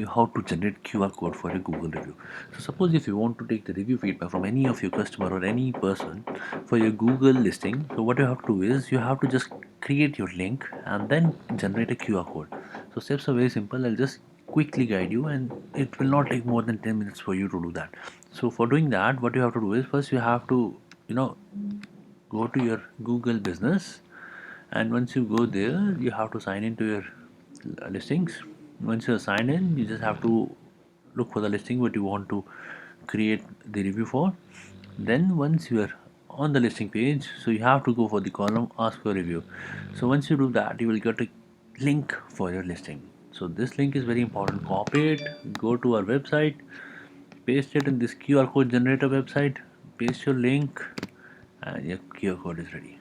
How to generate QR code for a Google review. So suppose if you want to take the review feedback from any of your customer or any person for your Google listing, so what you have to do is you have to just create your link and then generate a QR code. So steps are very simple. I'll just quickly guide you, and it will not take more than 10 minutes for you to do that. So for doing that, what you have to do is first you have to, you know, go to your Google business, and once you go there you have to sign into your listings. Once you're signed in, you just have to look for the listing what you want to create the review for. Then once you are on the listing page, so you have to go for the column ask for review. So once you do that, you will get a link for your listing. So this link is very important. Copy it, go to our website, paste it in this QR code generator website, paste your link, and your QR code is ready.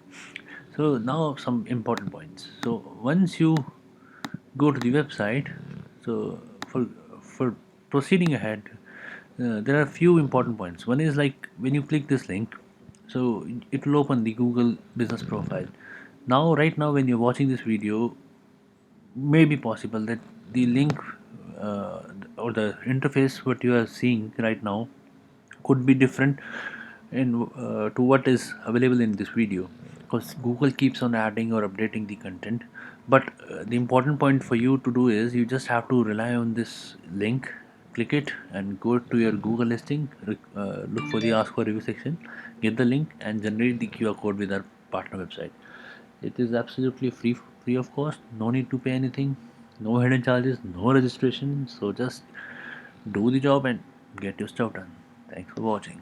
So now some important points. So once you go to the website, so for proceeding ahead, there are a few important points. One is like when you click this link, so it will open the Google business profile. Now right now when you're watching this video, may be possible that the link uh, or the interface what you are seeing right now could be different in to what is available in this video, because Google keeps on adding or updating the content. But the important point for you to do is you just have to rely on this link, click it and go to your Google listing, look for the ask for review section, get the link and generate the QR code with our partner website. It is absolutely free of cost, no need to pay anything, no hidden charges, no registration. So just do the job and get your stuff done. Thanks for watching.